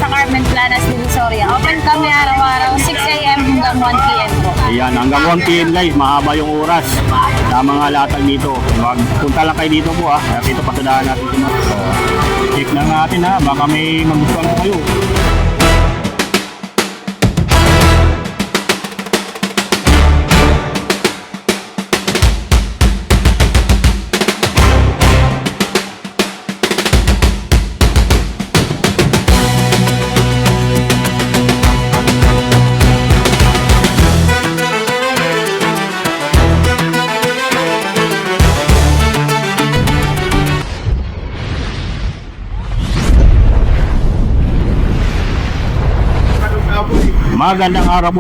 sa Carmen Planas, Divisoria. Open kami araw-araw, 6 a.m. hanggang 1 p.m. po. Ayan, hanggang 1 p.m. guys, mahaba yung oras sa mga latag dito. Magpunta lang kayo dito po At ito patadahan natin ito. So, check na natin baka may magustuhan po kayo. Magandang araw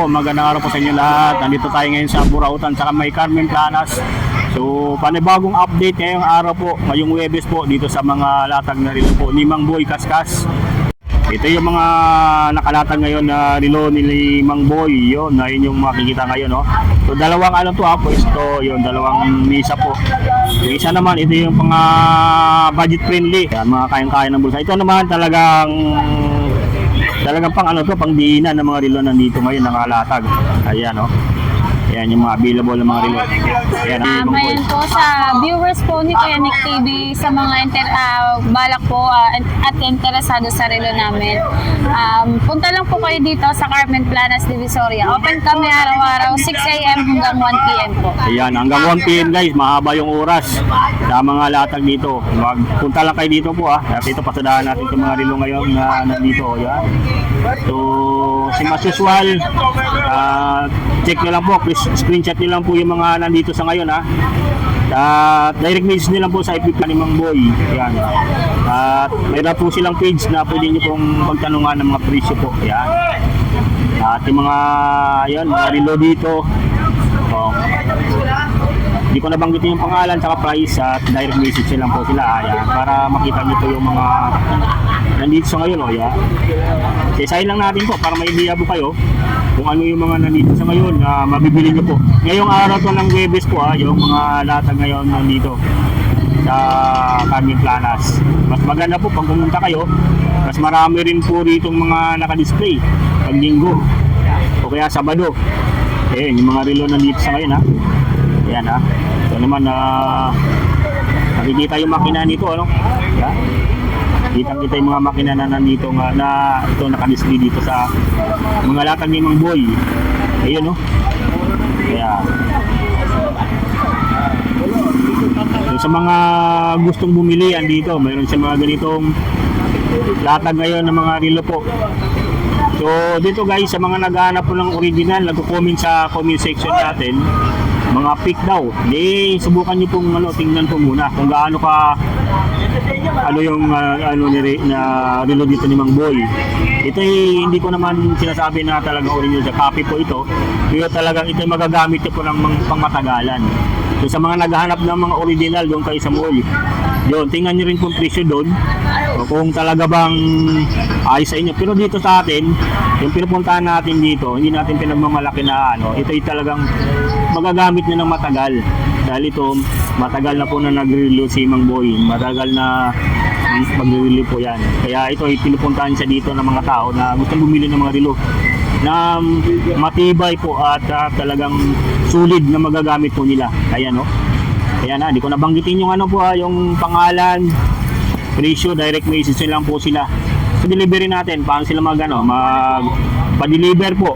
po sa inyo lahat. Nandito tayo ngayon sa Burautan sa may Carmen Planas. So, panibagong update ngayong araw po, ngayong Huwebes po dito sa mga latag na relo po ni Mang Boy Kaskas. Ito yung mga nakalatag ngayon na relo ni Mang Boy, yun yung makikita ngayon So, dalawang pwesto, yun, dalawang misa po. Yung isa naman, ito yung mga budget friendly, yan, mga kayang-kaya ng bulsa. Ito naman talagang pang pang diinan ng mga relo nandito ngayon nakalatag. Ayan Ayan yung mga available ng mga relo. Ayan Mayan po sa viewers po ni Kuya Nick TV sa mga balak po at interesado sa relo namin. Punta lang po kayo dito sa Carmen Planas, Divisoria. Open kami araw-araw, 6 a.m. hanggang 1 p.m. po. Ayan, hanggang 1 p.m. guys, mahaba yung oras sa mga latag dito. Magpunta lang kayo dito po At ito pasadahan natin yung mga relo ngayon na nandito. Ayan. So, as usual, check nyo lang po, screenshot nyo lang po yung mga nandito sa ngayon direct message nyo lang po sa FB ni Mang Boy. Yan. At mayroon po silang page na pwede nyo pong magtanungan ng mga presyo po. Yan. At yung mga relo dito, hindi ko nabanggitin yung pangalan sa price at direct message lang po sila para makita nyo po yung mga nandito sa ngayon Isahin lang natin po para may idea po kayo kung ano yung mga nandito sa ngayon na mabibili nyo po. Ngayong araw to ng Huwebes po yung mga latag ngayon nandito sa Carmen Planas. Mas maganda po pag pumunta kayo, mas marami rin po rito mga nakadisplay pag linggo o kaya Sabado. Yung mga relo nandito sa ngayon Ayan Ito naman nakikita yung makina nito Kitang-kita yung mga makina na nandito na ito nakadisplay dito sa mga latag ni Mang Boy. Ayun Kaya sa mga gustong bumili andito, mayroon sa mga ganitong latag ngayon ng mga relo po. So dito guys, sa mga naghahanap po ng original, nagko-comment sa comment section natin mga pick daw. Subukan niyo pong tingnan po muna kung gaano ka yung relo dito ni Mang Boy. Ito hindi ko naman sinasabi na talagang original sa copy po ito. Pero talagang ito magagamit niyo po ng pangmatagalan. So sa mga naghahanap ng mga original doon kay sa mall, yun, tingnan niyo rin kung presyo doon kung talaga bang ayos sa inyo. Pero dito sa atin, yung pinupuntahan natin dito, hindi natin pinagmamalaki na ito'y talagang magagamit na ng matagal. Dahil ito, matagal na po na nagre-relo si Mang Boy. Matagal na magre-relo po yan. Kaya ito ay pinupuntahan siya dito ng mga tao na gustong bumili ng mga relo na matibay po at talagang sulit na magagamit po nila. Kaya hindi ko nabanggitin yung yung pangalan, presyo, direct message lang po sila. So delivery natin, paano sila pa-deliver po?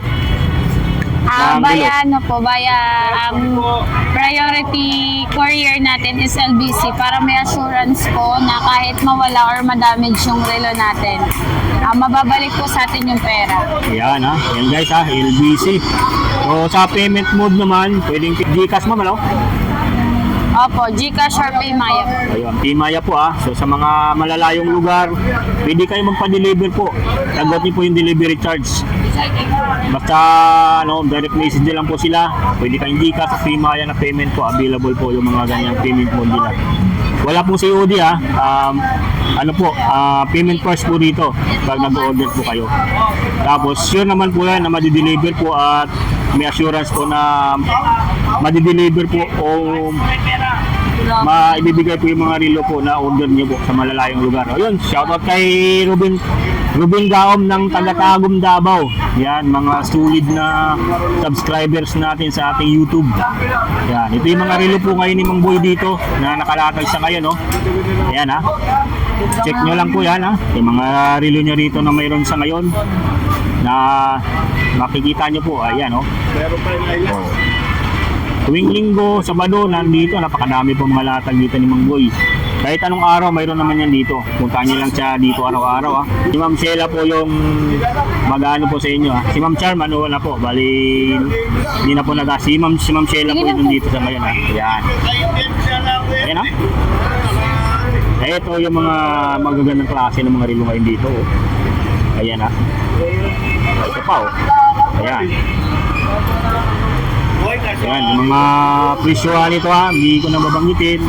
Priority courier natin is LBC para may assurance po na kahit mawala or ma-damage yung relo natin, mababalik po sa atin yung pera. Yan guys LBC. So sa payment mode naman, pwedeng GCash Opo, GCash or Paymaya. Ayun, Paymaya po So sa mga malalayong lugar, pwede kayo magpa-deliver po. Sagot niyo po yung delivery charge. Basta direct message lang po sila. Pwede kayong GCash sa Paymaya na payment po. Available po yung mga ganyang payment mode nila. Wala pong COD payment first po dito pag nag-order po kayo. Tapos sure naman po yan na madi-deliver po at may assurance po na madi-deliver po o maibibigay po yung mga relo po na order niyo po sa malalayong lugar. O yun, shoutout kay Ruben Gaom ng Tagatagum, Davao. Yan, mga solid na subscribers natin sa ating YouTube. Yan, ito yung mga relo po ngayon ni Mang Boy dito na nakalatag sa ngayon, no? Ayan, ha. Check nyo lang po yan, ha. Yung mga relo nyo rito na mayroon sa ngayon na makikita nyo po, ayan, no? Oh. Tuwing linggo, Sabado, nandito, napakadami po mga latag dito ni Mang Boy. Kahit anong araw, mayroon naman yan dito. Puntahan nyo lang siya dito araw-araw, ha. Si Ma'am Sheila po yung mag-ano po sa inyo, ha. Si Ma'am Charm, ano na po, bali, hindi na po si Ma'am Sheila po yung dito sa ngayon, ha. Ayan. Ayan, ha. Ito yung mga magagandang klase ng mga relo ngayon dito, oh. Ayan, ha. Ito pa, oh. Ayan. Ayan, yung mga presyohan nito, ha, hindi ko na babanggitin.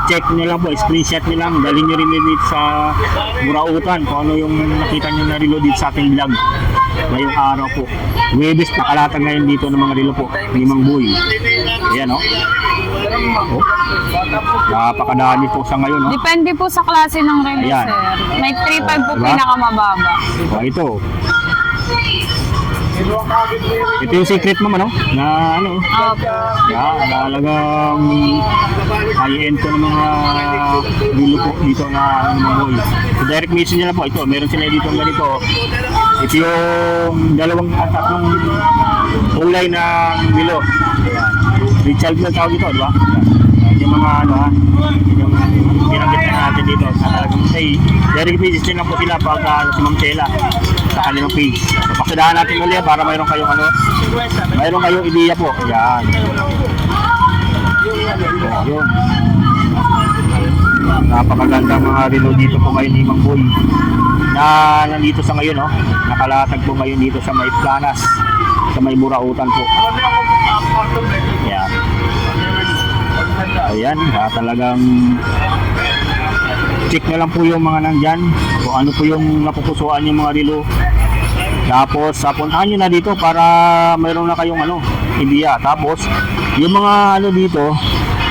Check nyo lang po, screenshot nyo lang, dalhin nyo rin dito sa Burautan kung ano yung nakita nyo na relo dito sa ating vlog ngayong araw po. Webis, nakalatag ngayon dito ng mga relo po ni Mang Boy. Ayan, oh. Oh. Napakadami po sa ngayon, oh. Depende po sa klase ng relo, Ayan. sir. May 3.5 po Diba? pinakamababa. Oh, ito. Ito yung secret mo, ano? Na ano? Opo. Yeah, talagang high-end po ng mga relo po dito na ano, Mang Boy. So, direct message nila po. Ito, meron sila dito ng ganito. Ito yung dalawang at tatlong kulay ng relo. Richard na tawag ito, di ba? Yung mga ano, ha? Yung pinagit na natin dito. Na talagang say, direct message nila po sila pag si Ma'am Sheila sa kanilang page. So, paksadahan natin ulit para mayroon kayong ano, mayroon kayong ideya po. Yan. Yun. Napakaganda mga relo dito po ngayon ni Mang Boy na nandito sa ngayon, no? Nakalatag po ngayon dito sa may Planas, sa may Burautan po. Yan. Ayan, talagang check nyo lang po yung mga nandyan kung ano po yung napupusuan yung mga relo. Tapos puntahan nyo na dito para mayroon na kayong ano, ideya. Tapos yung mga ano dito,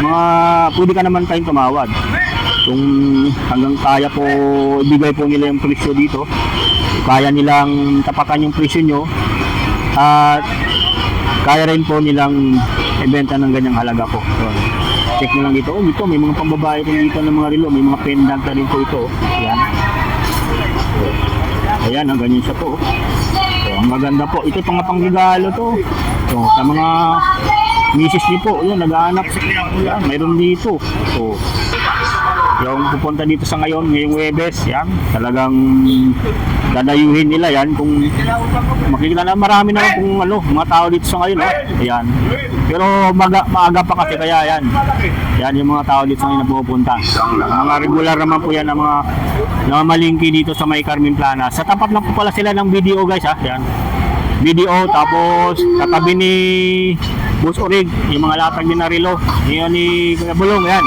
mga pwede ka naman kayong tumawad kung hanggang kaya po ibigay po nila yung presyo dito, kaya nilang tapatan yung presyo nyo at kaya rin po nilang ibenta ng ganyang halaga po. So, check nyo lang dito. Oh, dito may mga pambabae po dito ng mga relo, may mga pendant na rin po ito. Ayan. Ayan, ang ganyan siya po. So, ang maganda po. Ito pang pangregalo to. So, sa mga misis niyo po, yun, nag-aanap. Yan, mayroon dito. So, yung pupunta dito sa ngayong Webes, yan, talagang dadayuhin nila yan. Kung makikita na marami na kung ano, mga tao dito sa ngayon, oh. Ayan. Pero maaga pa kasi kaya yan. Yan yung mga tao dito sa ngayon na pupunta. Mga regular naman po yan ng mga malingki dito sa may Carmen Planas. Sa tapat lang po pala sila ng BDO, guys, ha. Yan. BDO, tapos katabi ni Boss Orig, yung mga latag ni Narilo, yun ni Kuya Bulong, yan.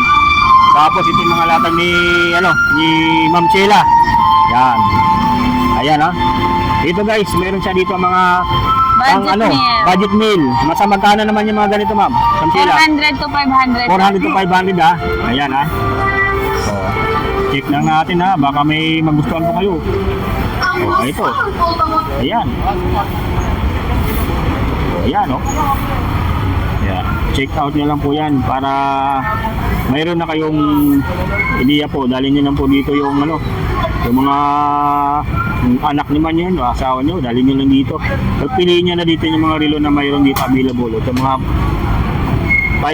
Tapos ito yung mga latag ni Ma'am Sheila. Yan. Ayan, ha. Dito, guys, meron siya dito mga budget meal. Masa magkano naman yung mga ganito, Ma'am? Ma'am Sheila? 400 to 500. 400 to 500, ha. Ayan, ha. So, check lang natin, ha. Baka may magustuhan po kayo. So, ito. Ayan. So, ayan, oh. Ayan. Check out nyo lang po yan para mayroon na kayong ideya po. Dalhin nyo lang po dito yung ano, yung mga anak nyo man yun, o asawa nyo, dalhin nyo lang dito. Pagpiliin nyo na dito yung mga relo na mayroon dito available. Ito mga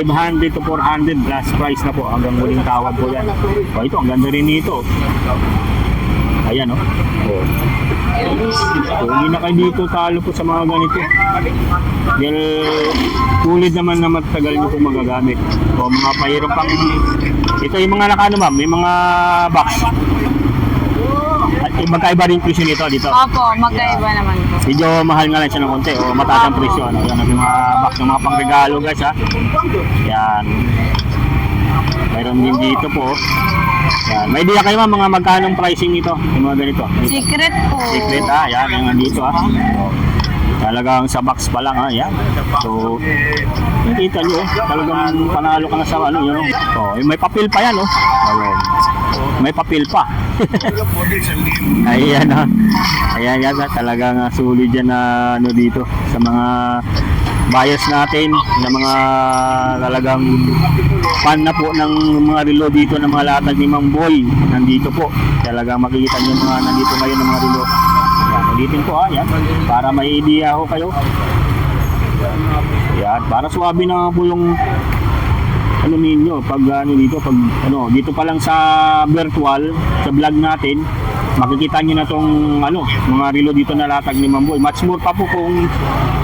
500 to 400 plus price na po. Hanggang muling tawad po yan. O ito, ang ganda rin nito. Ayan, oh. So, hindi na kayo dito talo po sa mga ganito. Dahil tulid naman na matagal nyo po magagamit. O mga pahirap pang... Ito yung mga nakano, ma'am, may mga box. At magkaiba rin presyo nito dito. Opo, magkaiba naman po. Medyo mahal nga lang siya ng konti. O mataas ang presyo. Ano? Yan yung mga box ng mga pangregalo, guys, ha. Yan. Mayroon din dito po. Yan. May idea kayo, ma'am, mga magkano pricing nito? Yung mga ganito. Secret po. Secret, ha. Yan, yung nandito, ha. Talagang sa box pa lang, ha, yan. So, nakita nyo, talagang panalo ka na sa ano, yun. Oh, may papel pa yan, oh. Ayan. May papel pa. Ayan, ha. Ayan, yan, talagang sulit yan na ano dito sa mga buyers natin, na mga talagang fan na po ng mga relo dito, ng mga latag ni Mang Boy. Nandito po. Talagang makikita nyo mga nandito ngayon ng mga relo. Yan, ulitin ko, ha, yan. Para may idea ho kayo. Yan, para suwabe na po yung ano ninyo pag ano dito, pag ano dito pa lang sa virtual, sa vlog natin, makikita niyo na tong ano mga relo dito na latag ni Mamboy. Much more pa po kung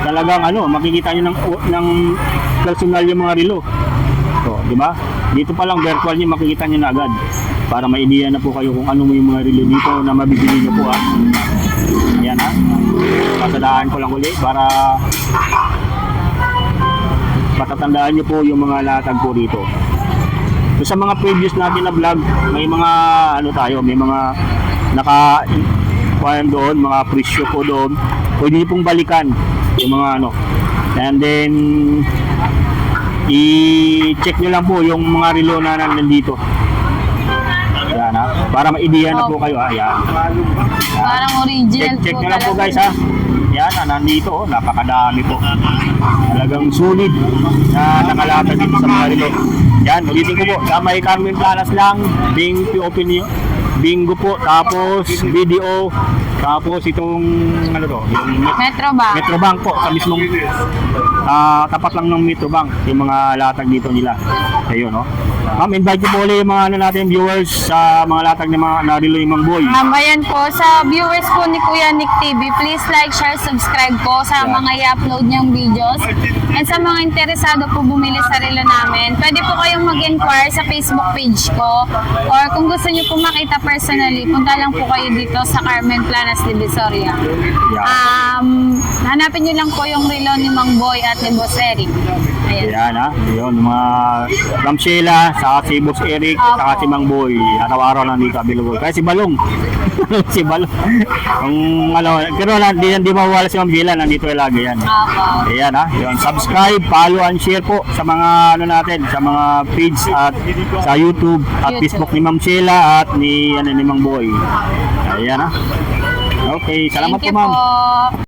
talagang ano makikita niyo ng personal yung mga relo. So, di ba? Dito pa lang virtual niyo makikita niyo na agad para may idea na po kayo kung ano yung mga relo dito na mabibili niyo po, ha. Ayan, ha. Pasadaan ko lang ulit para patatandaan nyo po yung mga latag po dito. So, sa mga previous natin na vlog, may mga ano tayo, may mga naka-kuhan doon, mga presyo po doon. Pwede nyo pong balikan yung mga ano. And then, i-check nyo lang po yung mga relo na nandito. Ayan, ha. Para ma-idea na po kayo, ha. Ayan. Parang original Check po nyo lang po, talaga. guys, ha. Yan, nandito, napakadami po. Talagang sulit na nakalatag dito sa mga relo. Yan, ulitin ko po, sa may Carmen Planas lang, Bing Opinion, Bingo po, tapos video, tapos itong ano to, yung Metro ba? Metrobank po, sa mismong tapat lang ng Metrobank, yung mga latag dito nila. Ayun, no? Ma'am, invite ko po ulit yung mga ano natin viewers sa mga latag ng mga narilo yung Mang Boy. Ayan po, sa viewers po ni Kuya Nick TV, please like, share, subscribe po sa Yeah. mga i-upload niyang videos. And sa mga interesado po bumili sa relo namin, pwede po kayong mag-inquire sa Facebook page ko. Or kung gusto niyo po makita personally, punta lang po kayo dito sa Carmen Planas, Divisoria. Yeah. Hanapin niyo lang po yung relo ni Mang Boy at ni Boss Eric. Ayan. Ayan, ha. Yun, mga Ma'am Sheila, saka si Boss Eric, Opo. saka si Mang Boy. Araw-araw nandito available. Kaya si Balong. Si Balong. Ang ano, pero hindi mawawala si Ma'am Sheila, nandito lagi yan. Opo. Ayan, ha. Yun, subscribe, follow, and share po sa mga ano natin, sa mga page at sa YouTube at YouTube. Facebook ni Ma'am Sheila at ni Mang Boy. Ayan, ha. Okay, salamat Thank you po, ma'am. po.